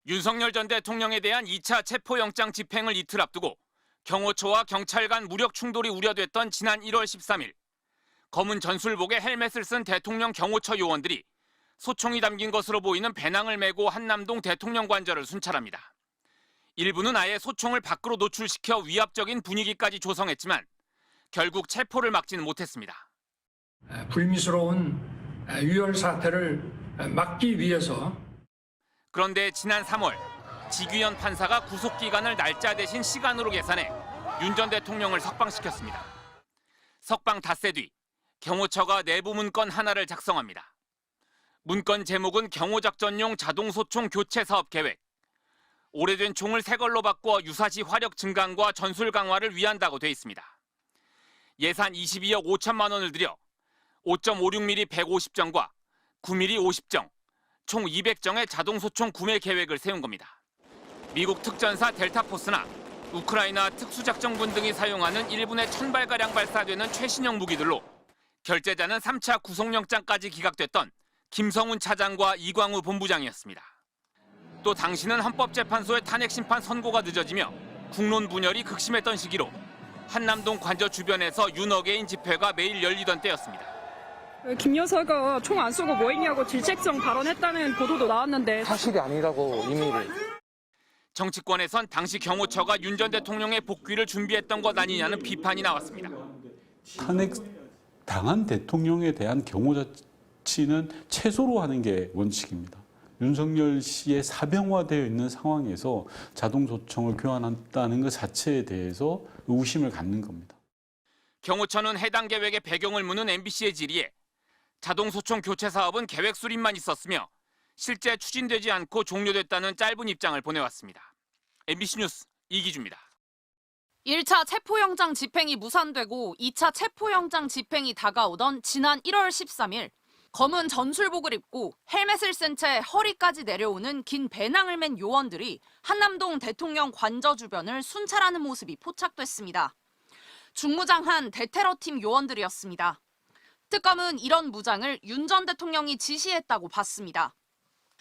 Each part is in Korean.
윤석열 전 대통령에 대한 2차 체포영장 집행을 이틀 앞두고 경호처와 경찰 간 무력 충돌이 우려됐던 지난 1월 13일, 검은 전술복에 헬멧을 쓴 대통령 경호처 요원들이 소총이 담긴 것으로 보이는 배낭을 메고 한남동 대통령 관저를 순찰합니다. 일부는 아예 소총을 밖으로 노출시켜 위압적인 분위기까지 조성했지만 결국 체포를 막지는 못했습니다. 불미스러운 유혈 사태를 막기 위해서 그런데 지난 3월 지규현 판사가 구속기간을 날짜 대신 시간으로 계산해 윤 전 대통령을 석방시켰습니다. 석방 닷새 뒤 경호처가 내부 문건 하나를 작성합니다. 문건 제목은 경호작전용 자동소총 교체 사업 계획. 오래된 총을 새 걸로 바꿔 유사시 화력 증강과 전술 강화를 위한다고 돼 있습니다. 예산 22억 5천만 원을 들여 5.56mm 150정과 9mm 50정, 총 200정의 자동소총 구매 계획을 세운 겁니다. 미국 특전사 델타포스나 우크라이나 특수작전군 등이 사용하는 1분에 1000발가량 발사되는 최신형 무기들로 결제자는 3차 구속영장까지 기각됐던 김성훈 차장과 이광우 본부장이었습니다. 또 당시는 헌법재판소의 탄핵심판 선고가 늦어지며 국론 분열이 극심했던 시기로 한남동 관저 주변에서 윤어게인 집회가 매일 열리던 때였습니다. 김 여사가 총 안 쏘고 뭐 했냐고 질책성 발언했다는 보도도 나왔는데 사실이 아니라고 이미 정치권에선 당시 경호처가 윤 전 대통령의 복귀를 준비했던 것 아니냐는 비판이 나왔습니다. 탄핵당한 대통령에 대한 경호 자치는 최소로 하는 게 원칙입니다. 윤석열 씨의 사병화되어 있는 상황에서 자동소총을 교환한다는 것 자체에 대해서 의구심을 갖는 겁니다. 경호처는 해당 계획의 배경을 묻는 MBC의 질의에 자동소총 교체 사업은 계획 수립만 있었으며 실제 추진되지 않고 종료됐다는 짧은 입장을 보내왔습니다. MBC 뉴스 이기주입니다. 1차 체포영장 집행이 무산되고 2차 체포영장 집행이 다가오던 지난 1월 13일, 검은 전술복을 입고 헬멧을 쓴 채 허리까지 내려오는 긴 배낭을 맨 요원들이 한남동 대통령 관저 주변을 순찰하는 모습이 포착됐습니다. 중무장한 대테러팀 요원들이었습니다. 특검은 이런 무장을 윤 전 대통령이 지시했다고 봤습니다.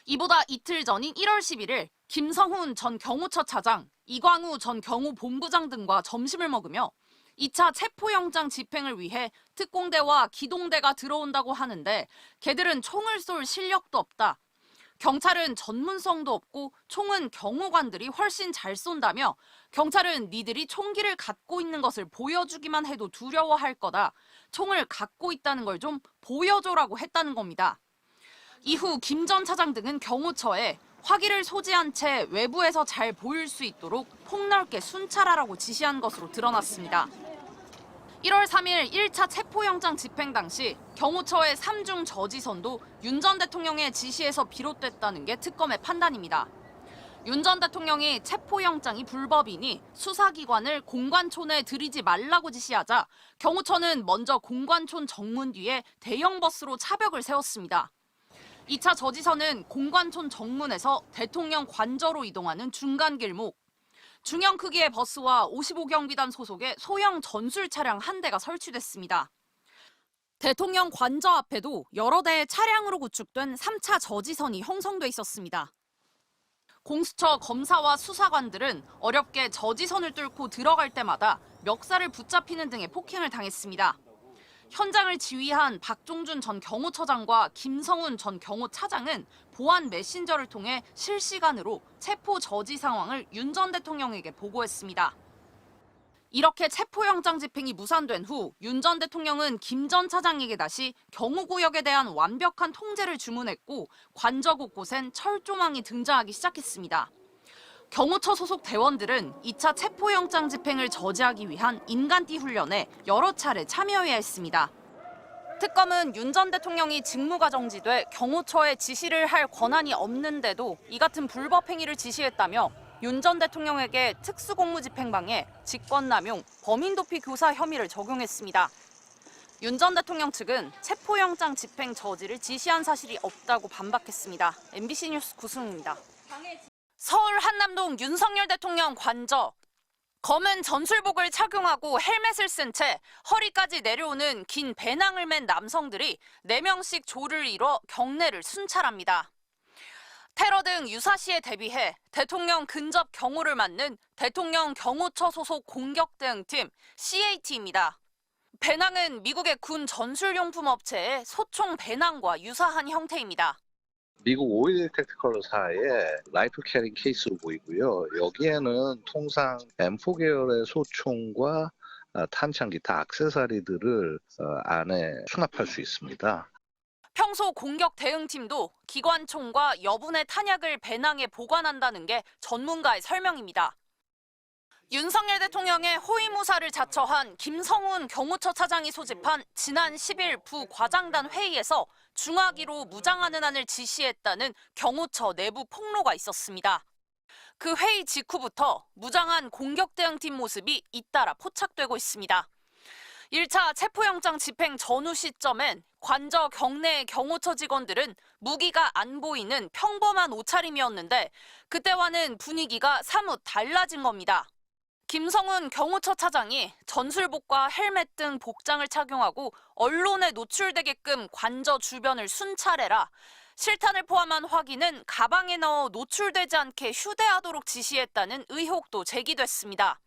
이보다 이틀 전인 1월 11일 김성훈 전 경호처 차장, 이광우 전 경호본부장 등과 점심을 먹으며 2차 체포영장 집행을 위해 특공대와 기동대가 들어온다고 하는데 걔들은 총을 쏠 실력도 없다. 경찰은 전문성도 없고 총은 경호관들이 훨씬 잘 쏜다며 경찰은 니들이 총기를 갖고 있는 것을 보여주기만 해도 두려워할 거다. 총을 갖고 있다는 걸 좀 보여줘라고 했다는 겁니다. 이후 김 전 차장 등은 경호처에 화기를 소지한 채 외부에서 잘 보일 수 있도록 폭넓게 순찰하라고 지시한 것으로 드러났습니다. 1월 3일 1차 체포영장 집행 당시 경호처의 3중 저지선도 윤 전 대통령의 지시에서 비롯됐다는 게 특검의 판단입니다. 윤 전 대통령이 체포영장이 불법이니 수사기관을 공관촌에 들이지 말라고 지시하자 경호처는 먼저 공관촌 정문 뒤에 대형 버스로 차벽을 세웠습니다. 2차 저지선은 공관촌 정문에서 대통령 관저로 이동하는 중간 길목, 중형 크기의 버스와 55경비단 소속의 소형 전술 차량 한 대가 설치됐습니다. 대통령 관저 앞에도 여러 대의 차량으로 구축된 3차 저지선이 형성돼 있었습니다. 공수처 검사와 수사관들은 어렵게 저지선을 뚫고 들어갈 때마다 멱살을 붙잡히는 등의 폭행을 당했습니다. 현장을 지휘한 박종준 전 경호처장과 김성훈 전 경호차장은 보안 메신저를 통해 실시간으로 체포 저지 상황을 윤 전 대통령에게 보고했습니다. 이렇게 체포영장 집행이 무산된 후 윤 전 대통령은 김 전 차장에게 다시 경호구역에 대한 완벽한 통제를 주문했고 관저 곳곳엔 철조망이 등장하기 시작했습니다. 경호처 소속 대원들은 2차 체포영장 집행을 저지하기 위한 인간띠 훈련에 여러 차례 참여해야 했습니다. 특검은 윤 전 대통령이 직무가 정지돼 경호처에 지시를 할 권한이 없는데도 이 같은 불법 행위를 지시했다며 윤 전 대통령에게 특수공무집행방해, 직권남용, 범인도피 교사 혐의를 적용했습니다. 윤 전 대통령 측은 체포영장 집행 저지를 지시한 사실이 없다고 반박했습니다. MBC 뉴스 구승우입니다. 서울 한남동 윤석열 대통령 관저. 검은 전술복을 착용하고 헬멧을 쓴 채 허리까지 내려오는 긴 배낭을 맨 남성들이 4명씩 조를 이뤄 경내를 순찰합니다. 테러 등 유사시에 대비해 대통령 근접 경호를 맡는 대통령 경호처 소속 공격 대응팀 CAT입니다. 배낭은 미국의 군 전술용품 업체의 소총 배낭과 유사한 형태입니다. 미국 5.11 택티컬사의 라이플 캐링 케이스로 보이고요. 여기에는 통상 M4 계열의 소총과 탄창 기타 액세서리들을 안에 수납할 수 있습니다. 평소 공격 대응팀도 기관총과 여분의 탄약을 배낭에 보관한다는 게 전문가의 설명입니다. 윤석열 대통령의 호위무사를 자처한 김성훈 경호처 차장이 소집한 지난 10일 부과장단 회의에서 중화기로 무장하는 안을 지시했다는 경호처 내부 폭로가 있었습니다. 그 회의 직후부터 무장한 공격 대응팀 모습이 잇따라 포착되고 있습니다. 1차 체포영장 집행 전후 시점엔 관저 경내의 경호처 직원들은 무기가 안 보이는 평범한 옷차림이었는데 그때와는 분위기가 사뭇 달라진 겁니다. 김성훈 경호처 차장이 전술복과 헬멧 등 복장을 착용하고 언론에 노출되게끔 관저 주변을 순찰해라. 실탄을 포함한 화기는 가방에 넣어 노출되지 않게 휴대하도록 지시했다는 의혹도 제기됐습니다.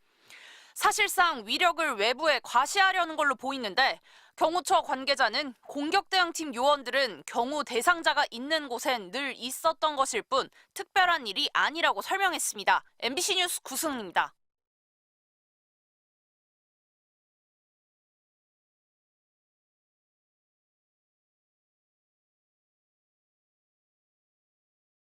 사실상 위력을 외부에 과시하려는 걸로 보이는데 경호처 관계자는 공격 대응팀 요원들은 경호 대상자가 있는 곳엔 늘 있었던 것일 뿐 특별한 일이 아니라고 설명했습니다. MBC 뉴스 구승입니다.